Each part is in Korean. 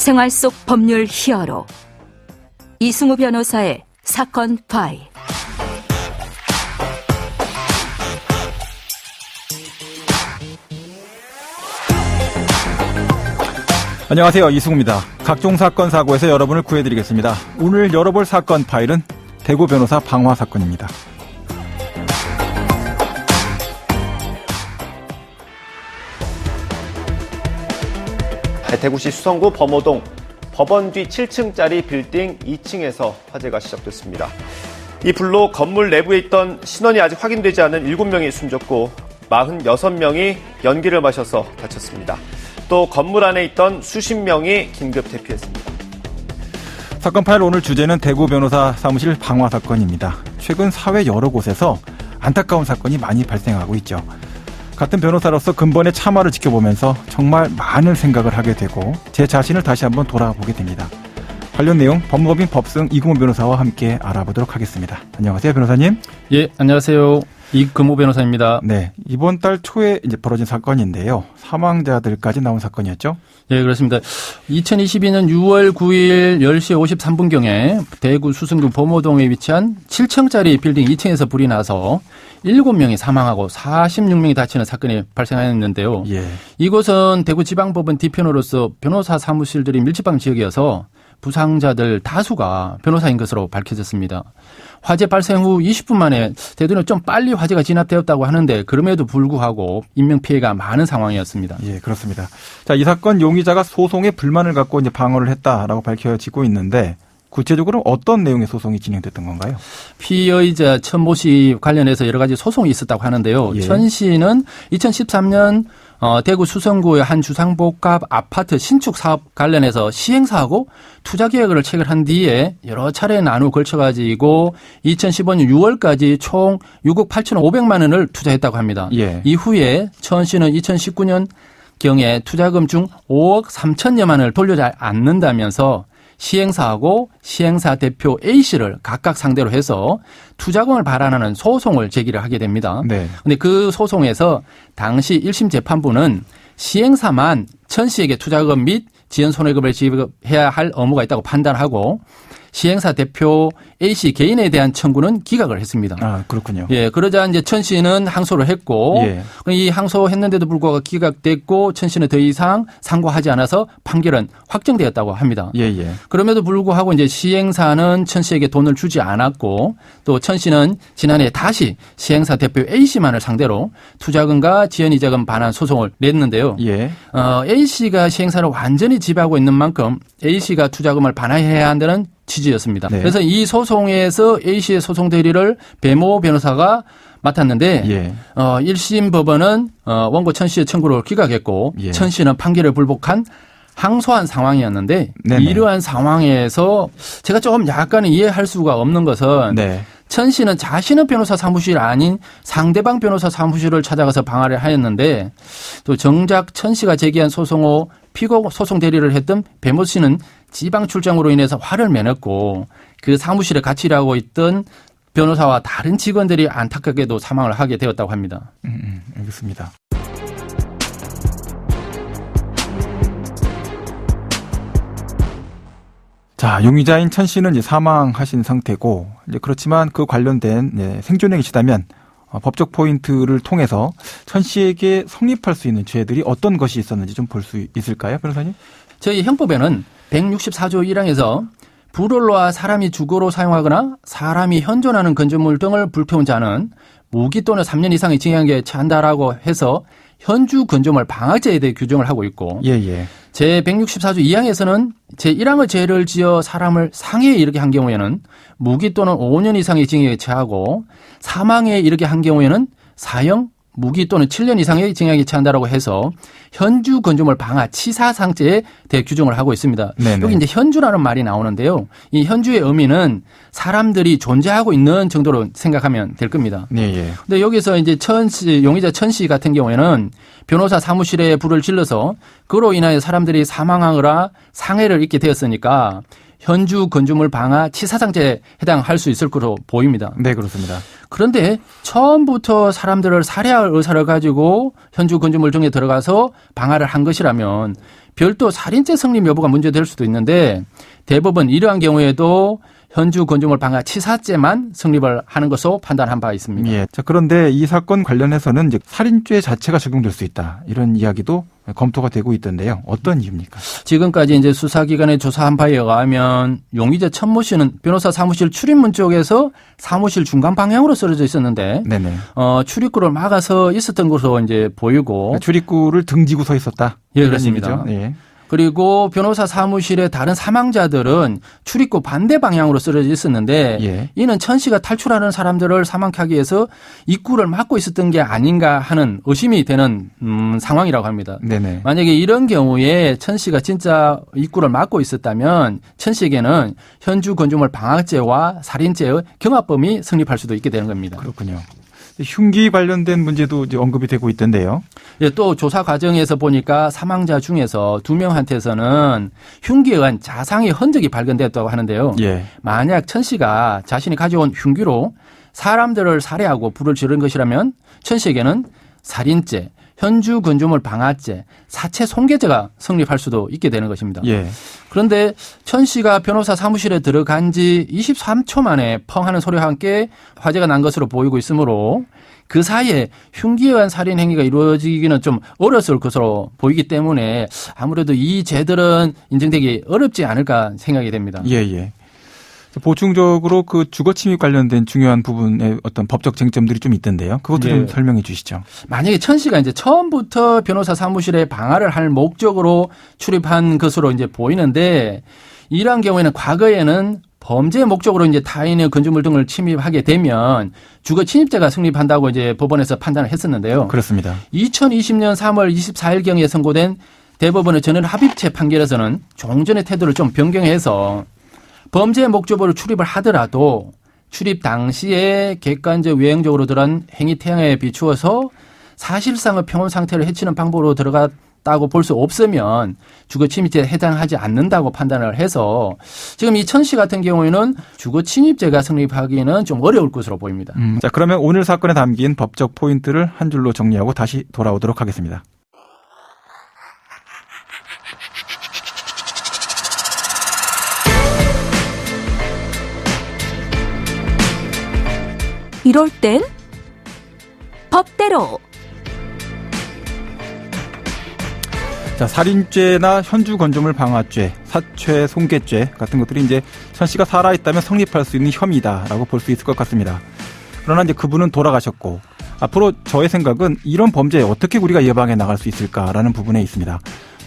생활 속 법률 히어로 이승우 변호사의 사건 파일. 안녕하세요, 이승우입니다. 각종 사건 사고에서 여러분을 구해드리겠습니다. 오늘 열어볼 사건 파일은 대구 변호사 방화 사건입니다. 대구시 수성구 범호동 법원 뒤 7층짜리 빌딩 2층에서 화재가 시작됐습니다. 이 불로 건물 내부에 있던 신원이 아직 확인되지 않은 7명이 숨졌고 46명이 연기를 마셔서 다쳤습니다. 또 건물 안에 있던 수십 명이 긴급 대피했습니다. 사건 파일 오늘 주제는 대구 변호사 사무실 방화 사건입니다. 최근 사회 여러 곳에서 안타까운 사건이 많이 발생하고 있죠. 같은 변호사로서 근본의 참화를 지켜보면서 정말 많은 생각을 하게 되고 제 자신을 다시 한번 돌아보게 됩니다. 관련 내용 법무법인 법승 이금호 변호사와 함께 알아보도록 하겠습니다. 안녕하세요, 변호사님. 예, 안녕하세요. 이금호 변호사입니다. 네, 이번 달 초에 이제 벌어진 사건인데요. 사망자들까지 나온 사건이었죠? 예, 그렇습니다. 2022년 6월 9일 10시 53분경에 대구 수성구 범호동에 위치한 7층짜리 빌딩 2층에서 불이 나서 7명이 사망하고 46명이 다치는 사건이 발생하였는데요. 예. 이곳은 대구지방법원 뒤편으로서 변호사 사무실들이 밀집한 지역이어서 부상자들 다수가 변호사인 것으로 밝혀졌습니다. 화재 발생 후 20분 만에 대두는 좀 빨리 화재가 진압되었다고 하는데 그럼에도 불구하고 인명피해가 많은 상황이었습니다. 예, 그렇습니다. 자, 이 사건 용의자가 소송에 불만을 갖고 이제 방어를 했다라고 밝혀지고 있는데 구체적으로 어떤 내용의 소송이 진행됐던 건가요? 피의자 천모 씨 관련해서 여러 가지 소송이 있었다고 하는데요. 예. 천 씨는 2013년 대구 수성구의 한 주상복합 아파트 신축 사업 관련해서 시행사하고 투자 계획을 체결한 뒤에 여러 차례 나누어 걸쳐가지고 2015년 6월까지 총 6억 8,500만 원을 투자했다고 합니다. 예. 이후에 천 씨는 2019년 경에 투자금 중 5억 3천여만 원을 돌려주지 않는다면서 시행사하고 시행사 대표 A씨를 각각 상대로 해서 투자금을 발환하는 소송을 제기를 하게 됩니다. 네. 그런데 그 소송에서 당시 1심 재판부는 시행사만 천 씨에게 투자금 및 지연 손해금을 지급해야 할 의무가 있다고 판단하고 시행사 대표 A씨 개인에 대한 청구는 기각을 했습니다. 아, 그렇군요. 예, 그러자 이제 천 씨는 항소를 했고, 예. 이 항소했는데도 불구하고 기각됐고, 천 씨는 더 이상 상고하지 않아서 판결은 확정되었다고 합니다. 예, 예. 그럼에도 불구하고 이제 시행사는 천 씨에게 돈을 주지 않았고, 또 천 씨는 지난해 다시 시행사 대표 A씨만을 상대로 투자금과 지연이자금 반환 소송을 냈는데요. 예. A씨가 시행사를 완전히 지배하고 있는 만큼 A씨가 투자금을 반환해야 한다는 취지였습니다. 네. 그래서 이 소송에서 A씨의 소송 대리를 배모 변호사가 맡았는데 예. 1심 법원은 원고 천 씨의 청구를 기각했고 예. 천 씨는 판결을 불복한 항소한 상황이었는데 네네. 이러한 상황에서 제가 조금 약간 이해할 수가 없는 것은 네. 천 씨는 자신의 변호사 사무실 아닌 상대방 변호사 사무실을 찾아가서 방화를 하였는데 또 정작 천 씨가 제기한 소송 후 피고 소송 대리를 했던 배모 씨는 지방 출장으로 인해서 화를 내냈고 그 사무실에 같이 일하고 있던 변호사와 다른 직원들이 안타깝게도 사망을 하게 되었다고 합니다. 알겠습니다. 자, 용의자인 천 씨는 이제 사망하신 상태고, 이제 그렇지만 그 관련된 생존행위 시다면 법적 포인트를 통해서 천 씨에게 성립할 수 있는 죄들이 어떤 것이 있었는지 좀 볼 수 있을까요, 변호사님? 저희 형법에는 164조 1항에서 불월로와 사람이 주거로 사용하거나 사람이 현존하는 건축물 등을 불태운 자는 무기 또는 3년 이상의 징역에 처한다라고 해서 현주 건조물 방화죄에 대해 규정을 하고 있고 예. 제 164조 2항에서는 제 1항의 죄를 지어 사람을 상해에 이르게 한 경우에는 무기 또는 5년 이상의 징역에 처하고 사망에 이르게 한 경우에는 사형, 무기 또는 7년 이상의 징역에 처한다라고 해서 현주 건조물 방화 치사상죄에 대해 규정을 하고 있습니다. 네네. 여기 이제 현주라는 말이 나오는데요. 이 현주의 의미는 사람들이 존재하고 있는 정도로 생각하면 될 겁니다. 예. 근데 여기서 이제 용의자 천 씨 같은 경우에는 변호사 사무실에 불을 질러서 그로 인하여 사람들이 사망하거나 상해를 입게 되었으니까 현주 건조물 방화 치사상죄에 해당할 수 있을 것으로 보입니다. 네, 그렇습니다. 그런데 처음부터 사람들을 살해할 의사를 가지고 현주 건조물 등에 들어가서 방화를 한 것이라면 별도 살인죄 성립 여부가 문제될 수도 있는데 대법원 이러한 경우에도 현주 건조물 방화 치사죄만 성립을 하는 것으로 판단한 바 있습니다. 예. 자, 그런데 이 사건 관련해서는 이제 살인죄 자체가 적용될 수 있다. 이런 이야기도 검토가 되고 있던데요. 어떤 이유입니까? 지금까지 이제 수사기관에 조사한 바에 의하면 용의자 천모 씨는 변호사 사무실 출입문 쪽에서 사무실 중간 방향으로 쓰러져 있었는데, 네네. 출입구를 막아서 있었던 것으로 이제 보이고, 출입구를 등지고 서 있었다. 예, 이런 그렇습니다. 얘기죠. 예. 그리고 변호사 사무실의 다른 사망자들은 출입구 반대 방향으로 쓰러져 있었는데 예. 이는 천 씨가 탈출하는 사람들을 사망케 하기 위해서 입구를 막고 있었던 게 아닌가 하는 의심이 되는 상황이라고 합니다. 네네. 만약에 이런 경우에 천 씨가 진짜 입구를 막고 있었다면 천 씨에게는 현주 건조물 방화죄와 살인죄의 경합범이 성립할 수도 있게 되는 겁니다. 그렇군요. 흉기 관련된 문제도 이제 언급이 되고 있던데요. 예, 또 조사 과정에서 보니까 사망자 중에서 2명한테서는 흉기에 의한 자상의 흔적이 발견됐다고 하는데요. 예. 만약 천 씨가 자신이 가져온 흉기로 사람들을 살해하고 불을 지른 것이라면 천 씨에게는 살인죄, 현주 건조물 방화죄, 사체 손괴죄가 성립할 수도 있게 되는 것입니다. 예. 그런데 천 씨가 변호사 사무실에 들어간 지 23초 만에 펑 하는 소리와 함께 화재가 난 것으로 보이고 있으므로 그 사이에 흉기에 의한 살인 행위가 이루어지기는 좀 어렸을 것으로 보이기 때문에 아무래도 이 죄들은 인정되기 어렵지 않을까 생각이 됩니다. 예, 예. 보충적으로 그 주거 침입 관련된 중요한 부분의 어떤 법적 쟁점들이 좀 있던데요. 그것도 좀 설명해 주시죠. 만약에 천 씨가 이제 처음부터 변호사 사무실에 방화를 할 목적으로 출입한 것으로 이제 보이는데 이러한 경우에는 과거에는 범죄 목적으로 이제 타인의 건축물 등을 침입하게 되면 주거 침입죄가 성립한다고 이제 법원에서 판단을 했었는데요. 그렇습니다. 2020년 3월 24일경에 선고된 대법원의 전원 합의체 판결에서는 종전의 태도를 좀 변경해서 범죄 목적으로 출입을 하더라도 출입 당시에 객관적 외형적으로 들어간 행위 태양에 비추어서 사실상의 평온 상태를 해치는 방법으로 들어갔다고 볼 수 없으면 주거 침입죄에 해당하지 않는다고 판단을 해서 지금 이 천 씨 같은 경우에는 주거 침입죄가 성립하기는 좀 어려울 것으로 보입니다. 자, 그러면 오늘 사건에 담긴 법적 포인트를 한 줄로 정리하고 다시 돌아오도록 하겠습니다. 이럴 땐 법대로. 자, 살인죄나 현주 건조물 방화죄, 사체 손괴죄 같은 것들이 이제 천 씨가 살아있다면 성립할 수 있는 혐의다라고 볼 수 있을 것 같습니다. 그러나 이제 그분은 돌아가셨고 앞으로 저의 생각은 이런 범죄에 어떻게 우리가 예방해 나갈 수 있을까라는 부분에 있습니다.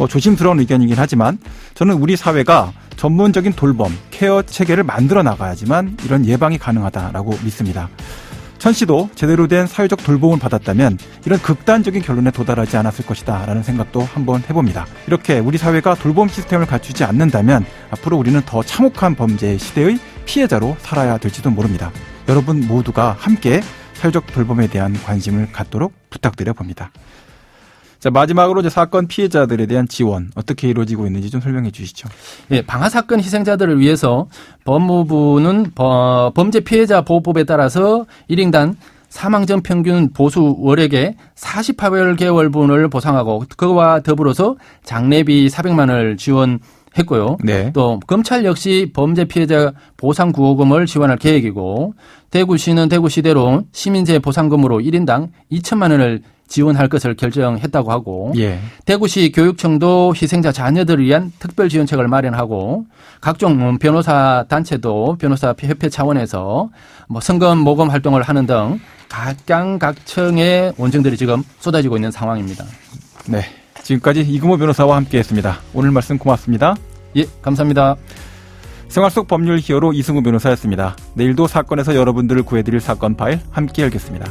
조심스러운 의견이긴 하지만 저는 우리 사회가 전문적인 돌봄, 케어 체계를 만들어 나가야지만 이런 예방이 가능하다라고 믿습니다. 천 씨도 제대로 된 사회적 돌봄을 받았다면 이런 극단적인 결론에 도달하지 않았을 것이다 라는 생각도 한번 해봅니다. 이렇게 우리 사회가 돌봄 시스템을 갖추지 않는다면 앞으로 우리는 더 참혹한 범죄 시대의 피해자로 살아야 될지도 모릅니다. 여러분 모두가 함께 사회적 돌봄에 대한 관심을 갖도록 부탁드려 봅니다. 자, 마지막으로 이제 사건 피해자들에 대한 지원 어떻게 이루어지고 있는지 좀 설명해 주시죠. 네, 방화 사건 희생자들을 위해서 법무부는 범죄 피해자 보호법에 따라서 1인당 사망 전 평균 보수 월액의 48개월분을 보상하고 그와 더불어서 장례비 400만 원을 지원했고요. 네. 또 검찰 역시 범죄 피해자 보상 구호금을 지원할 계획이고 대구시는 대구시대로 시민재 보상금으로 1인당 2천만 원을 지원할 것을 결정했다고 하고 예. 대구시 교육청도 희생자 자녀들을 위한 특별 지원책을 마련하고 각종 변호사 단체도 변호사협회 차원에서 성금 모금 활동을 하는 등 각경각층의 원정들이 지금 쏟아지고 있는 상황입니다. 네, 지금까지 이금호 변호사와 함께했습니다. 오늘 말씀 고맙습니다. 예, 감사합니다. 생활 속 법률 히어로 이승우 변호사였습니다. 내일도 사건에서 여러분들을 구해드릴 사건 파일 함께 열겠습니다.